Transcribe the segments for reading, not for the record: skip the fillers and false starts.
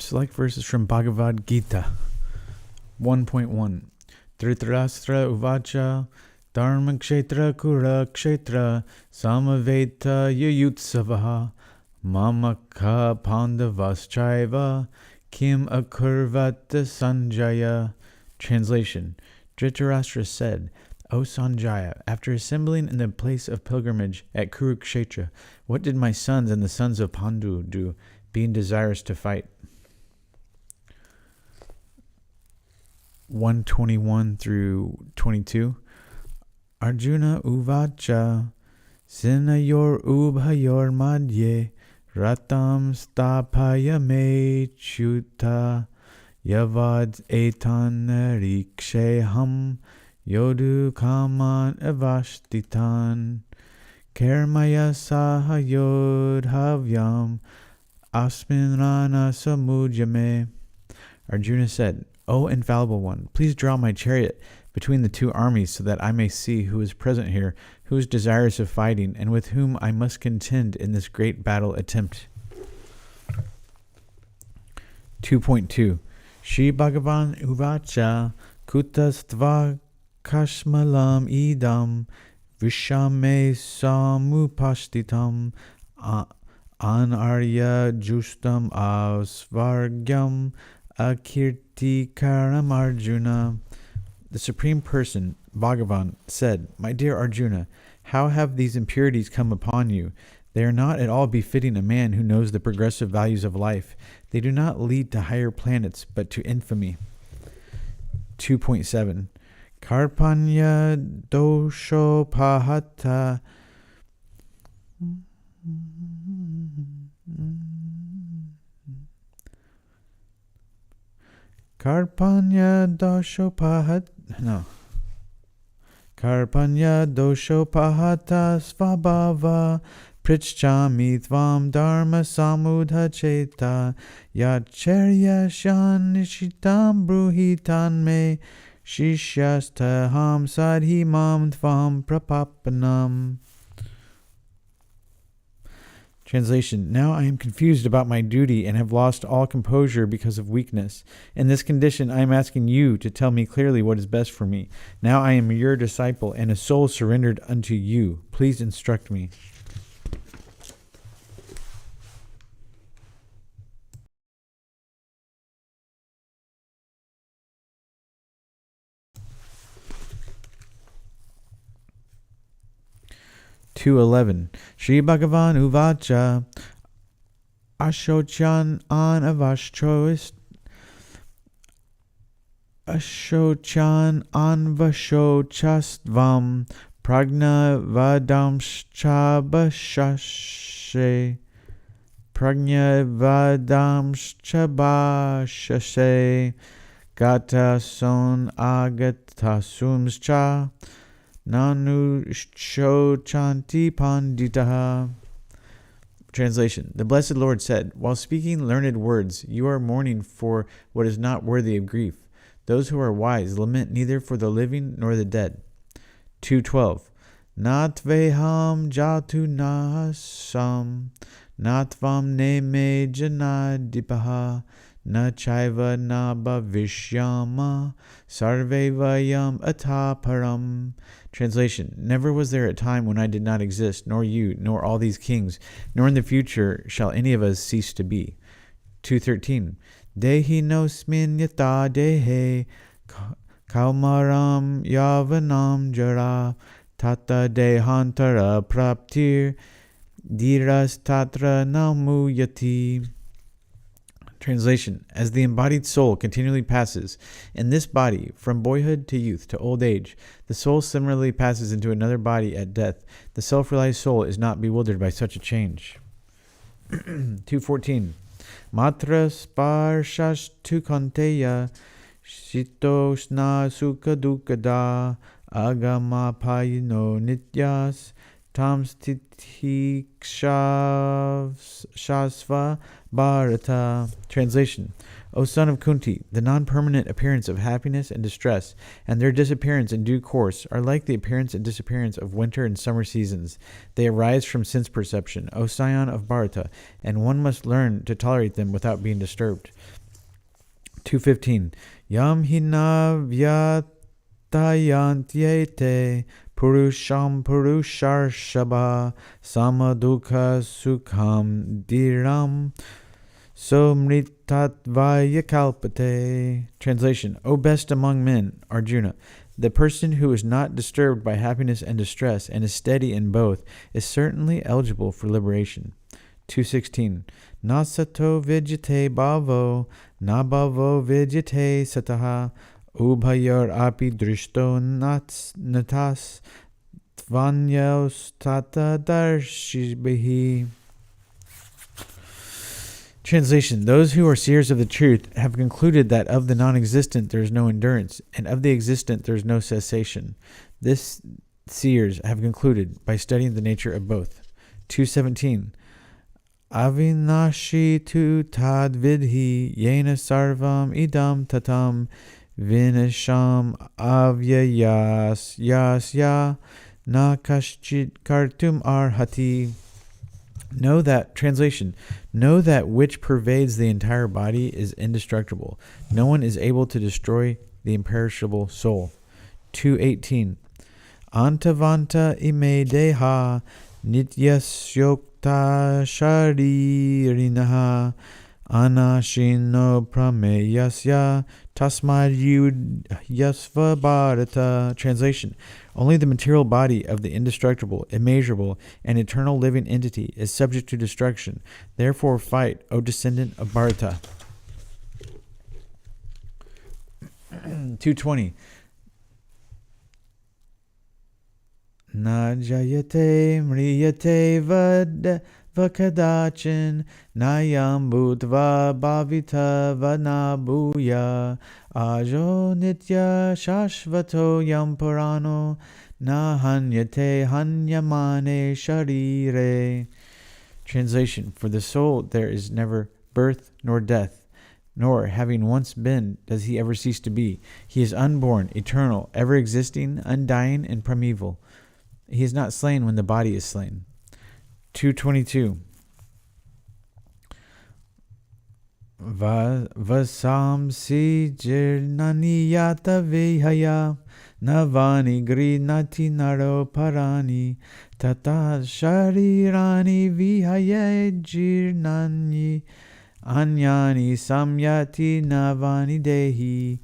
Select verses from Bhagavad-gita. 1.1 Dhritarashtra uvacha dharmakshetra kurakshetra samaveta yayutsavaha mamaka pandavaschaiva kim akurvata sanjaya. Translation. Dhritarashtra said, O Sanjaya, after assembling in the place of pilgrimage at Kurukshetra, what did my sons and the sons of Pandu do, being desirous to fight? 121 through 22. Arjuna uvacha sinayor ubhayor madhye ratam stapaya me chuta yavad etan riksheham yodu kaman avashtitan kermaya sahayodhavyam asmin rana samujame. Arjuna said, O infallible one, please draw my chariot between the two armies so that I may see who is present here, who is desirous of fighting, and with whom I must contend in this great battle attempt. 2.2 Shri Bhagavan uvacha kutastva kashmalam idam vishame samupashtitam anarya justam asvargyam akirtikaram Arjuna. The Supreme Person, Bhagavan, said, My dear Arjuna, how have these impurities come upon you? They are not at all befitting a man who knows the progressive values of life. They do not lead to higher planets, but to infamy. 2.7 Karpanya dosho pahata Karpanya dosho pahata svabhava prichchami tvam dharma samudha cheta yacharya shanishitam bruhitan me shishyastaham sadhimam tvam prapapanam. Translation. Now I am confused about my duty and have lost all composure because of weakness. In this condition, I am asking you to tell me clearly what is best for me. Now I am your disciple and a soul surrendered unto you. Please instruct me. (211) Shri Bhagavan uvacha ashochan anvashochastvam pragna vadamschabashase gata son agatasumscha Nanu Shochanti Panditaha. Translation. The Blessed Lord said, While speaking learned words, you are mourning for what is not worthy of grief. Those who are wise lament neither for the living nor the dead. 2.12 Natveham jatu nahasam natvam ne me janadipaha na chaiva na bhavishyama sarve vayam ataparam. Translation. Never was there a time when I did not exist, nor you, nor all these kings, nor in the future shall any of us cease to be. 2.13 Dehi nosmin yata dehe kaumaram yavanam jara tata dehantara praptir diras tatra namu yati. Translation. As the embodied soul continually passes in this body from boyhood to youth to old age, the soul similarly passes into another body at death. The self-realized soul is not bewildered by such a change. 2.14 Matra sparshastu kanteya shitosna sukha dukada agama payino nityas tam stitiksha bharata. Translation. O son of Kunti, the non-permanent appearance of happiness and distress, and their disappearance in due course, are like the appearance and disappearance of winter and summer seasons. They arise from sense perception, O scion of Bharata, and one must learn to tolerate them without being disturbed. 215. Yam hina vyatayantyete purusham purusharshaba samadukha sukham dhiram somritatvaya kalpate. Translation. O best among men, Arjuna, the person who is not disturbed by happiness and distress and is steady in both is certainly eligible for liberation. 216. Nasato vidyate bhavo, na bhavo vidyate sataha, ubhayor api drishto natas tvanyos tata darshibihi. Translation. Those who are seers of the truth have concluded that of the non-existent there is no endurance, and of the existent there is no cessation. This seers have concluded by studying the nature of both. 217. Avinashi tu tad vidhi yena sarvam idam tatam vinasham avyayas yasya na kaschit kartum arhati. Know that, translation, know that which pervades the entire body is indestructible. No one is able to destroy the imperishable soul. 218. Antavanta ime deha nityasyokta sharirinaha anashino prameyasya tasmad yasva bharata. Translation. Only the material body of the indestructible, immeasurable, and eternal living entity is subject to destruction. Therefore fight, O descendant of Bharata. 220. Na jayate mriyate vakadachin nayam bhutva bhavita vanabuya ajo nitya shashvato yam purano na hanyate hanyamane sharire. Translation. For the soul there is never birth nor death, nor having once been does he ever cease to be. He is unborn, eternal, ever existing, undying, and primeval. He is not slain when the body is slain. 222. Vasamsi jirnani yata vihaya navani grinati naro parani tata sharirani vihaya jirnani anyani samyati navani dehi.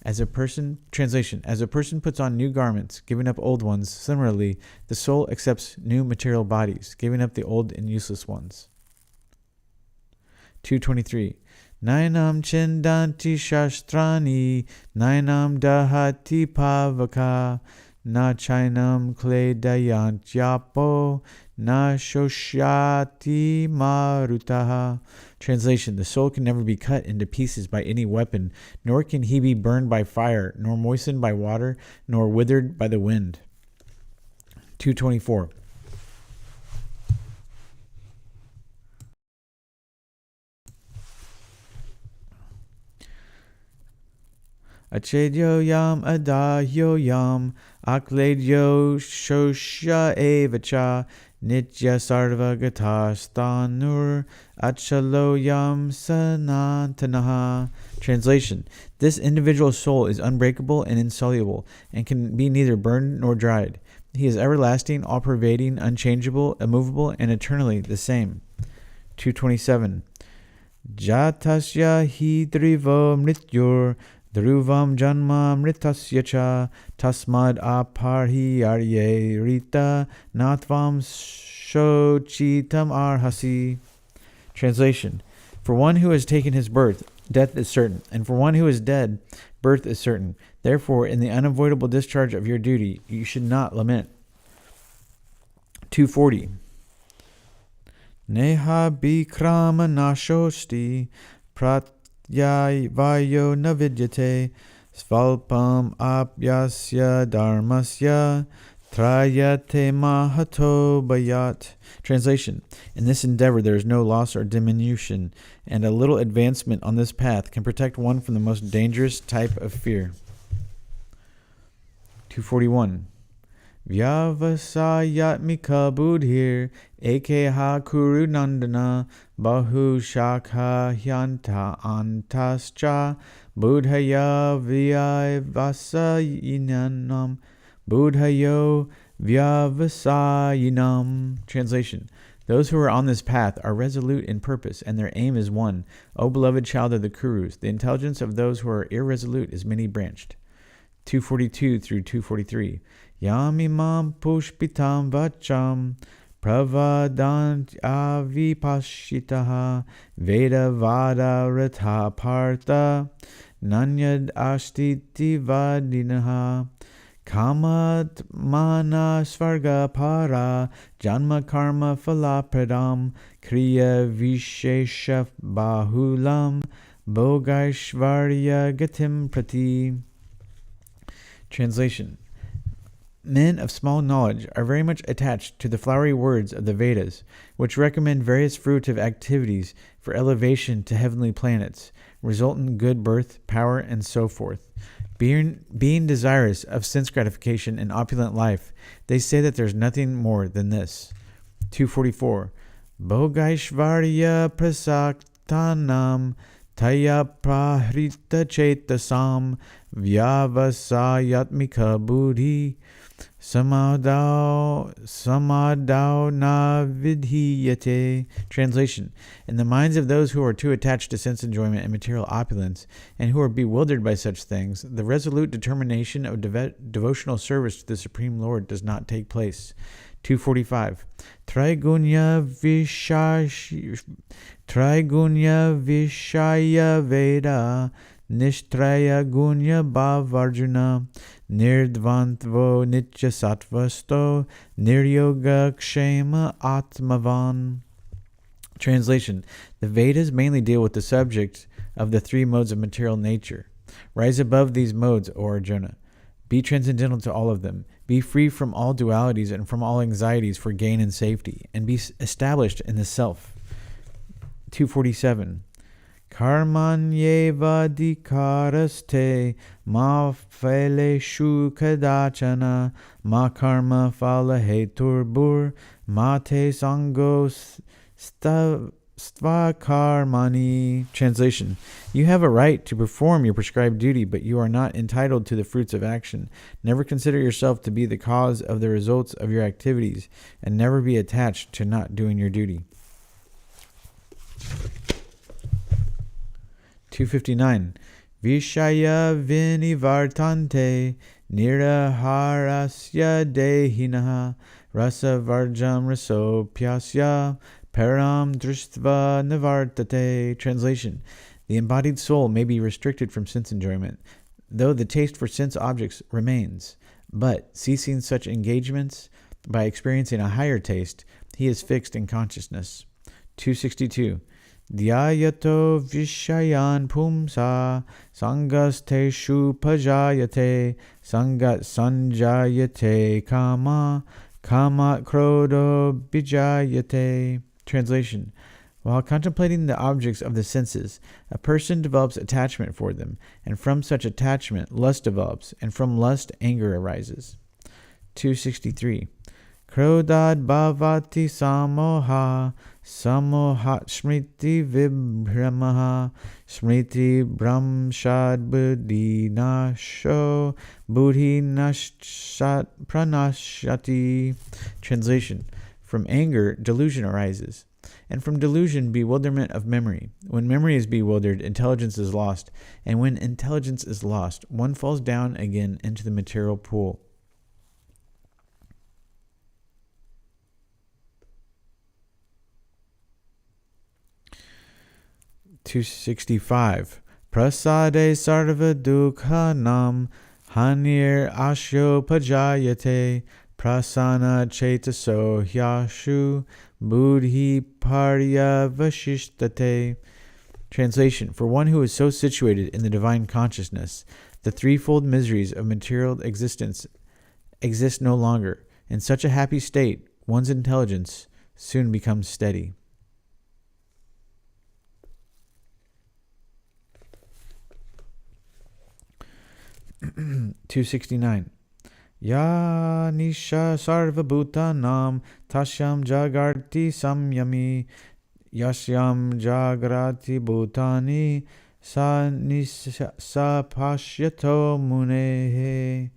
As a person, translation, as a person puts on new garments, giving up old ones, similarly, the soul accepts new material bodies, giving up the old and useless ones. 223. Nainam chindanti shastrani, nainam dahati pavaka, na chainam kledayantyapo, na shoshyati marutaha. Translation. The soul can never be cut into pieces by any weapon, nor can he be burned by fire, nor moistened by water, nor withered by the wind. 224. Achedyo yam adahyo yam akledyo shoshya evacha nitya sarva gatastanur achalo yam sanantanaha. Translation. This individual soul is unbreakable and insoluble, and can be neither burned nor dried. He is everlasting, all-pervading, unchangeable, immovable, and eternally the same. 227. Jatasya hi drivo mrityur dhruvam janma mritasya cha tasmad aparhi arye rita natvam shochitam arhasi. Translation. For one who has taken his birth, death is certain, and for one who is dead, birth is certain. Therefore, in the unavoidable discharge of your duty, you should not lament. 240. Neha bikrama nashosti pratyavayo navidyate svalpam apyasya dharmasya Trayate mahato bayat. Translation: in this endeavor there is no loss or diminution, and a little advancement on this path can protect one from the most dangerous type of fear. 241. Vyavasayatmika buddhir ekeha kuru nandana bahu shakha hyanta antascha buddhaya vyavasayinam buddhayo vyavasayinam. Translation: those who are on this path are resolute in purpose, and their aim is one. O beloved child of the Kurus, the intelligence of those who are irresolute is many-branched. 242 through 243. Yamimam pushpitam vacham pravadant avipashitaha veda vada ratha partha nanyad ashtiti vadinaha kamat mana svarga para janma karma falapradam kriya vishesha bahulam bogaishvarya gatim prati. Translation: men of small knowledge are very much attached to the flowery words of the Vedas, which recommend various fruitive activities for elevation to heavenly planets, resultant good birth, power, and so forth. Being desirous of sense gratification and opulent life, they say that there's nothing more than this. 244. Bogaishvarya prasaktanam Taya prahrita chetasam vyavasayatmika buddhi samadau na vidhiyate. Translation: in the minds of those who are too attached to sense enjoyment and material opulence, and who are bewildered by such things, the resolute determination of devotional service to the Supreme Lord does not take place. 245. Trigunya Vishaya Veda Nishtraya Gunya Bhavarjuna Nirdvantvo Nitya Sattvasto Niryoga Kshema Atmavan. Translation: the Vedas mainly deal with the subject of the three modes of material nature. Rise above these modes, O Arjuna. Be transcendental to all of them. Be free from all dualities and from all anxieties for gain and safety, and be established in the self. 247. Karmanyeva dikaraste ma feleshu kadachana ma karma phala heturbur ma te sangos Stvakarmani. Translation: you have a right to perform your prescribed duty, but you are not entitled to the fruits of action. Never consider yourself to be the cause of the results of your activities, and never be attached to not doing your duty. 259. Vishaya vinivartante niraharasya dehinaha rasa varjam rasopyasya Param Dristva Nivartate. Translation: the embodied soul may be restricted from sense enjoyment, though the taste for sense objects remains. But, ceasing such engagements, by experiencing a higher taste, he is fixed in consciousness. 262. Dhyayato Vishayan Pumsa Sangasteshu Pajayate Sangat Sanjayate Kama Krodo Bijayate. Translation: while contemplating the objects of the senses, a person develops attachment for them, and from such attachment lust develops, and from lust anger arises. 263. Krodad bhavati samohat smriti vibhramaha smriti brahmshad buddhi nasho buddhi nashat pranashati. Translation: from anger, delusion arises, and from delusion, bewilderment of memory. When memory is bewildered, intelligence is lost, and when intelligence is lost, one falls down again into the material pool. 265. Prasade sarva dukhanam hanir ashyo pajayate prasana chetaso hyashu buddhi parya vasishtate. Translation: for one who is so situated in the divine consciousness, the threefold miseries of material existence exist no longer. In such a happy state, one's intelligence soon becomes steady. (269) Ya nisha sarva bhutanam tashyam jagarti samyami yasyam jagrati bhutani sa pashyato munehe.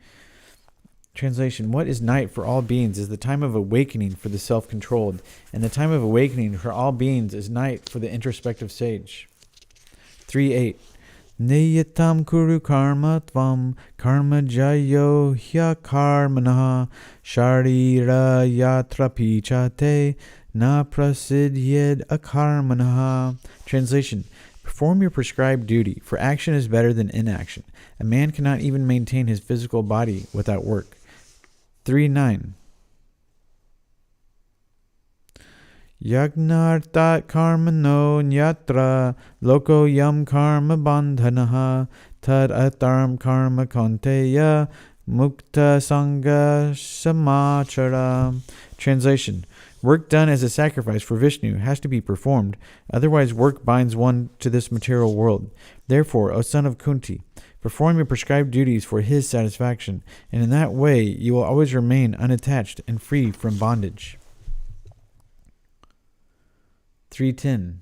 Translation: What is night for all beings is the time of awakening for the self-controlled, and the time of awakening for all beings is night for the introspective sage. 3.8 Niyatam kuru karma tvam karma jayo hya karmana sharira yatra pichate na prasidhyed akarmana. Translation: Perform your prescribed duty, for action is better than inaction. A man cannot even maintain his physical body without work. 3.9 Yagnartat karma no nyatra loko yam karma bandhanaha tad atarm karma konteya mukta sangha samachara. Translation: Work done as a sacrifice for Vishnu has to be performed, otherwise work binds one to this material world. Therefore, O son of Kunti, perform your prescribed duties for his satisfaction, and in that way you will always remain unattached and free from bondage. 3.10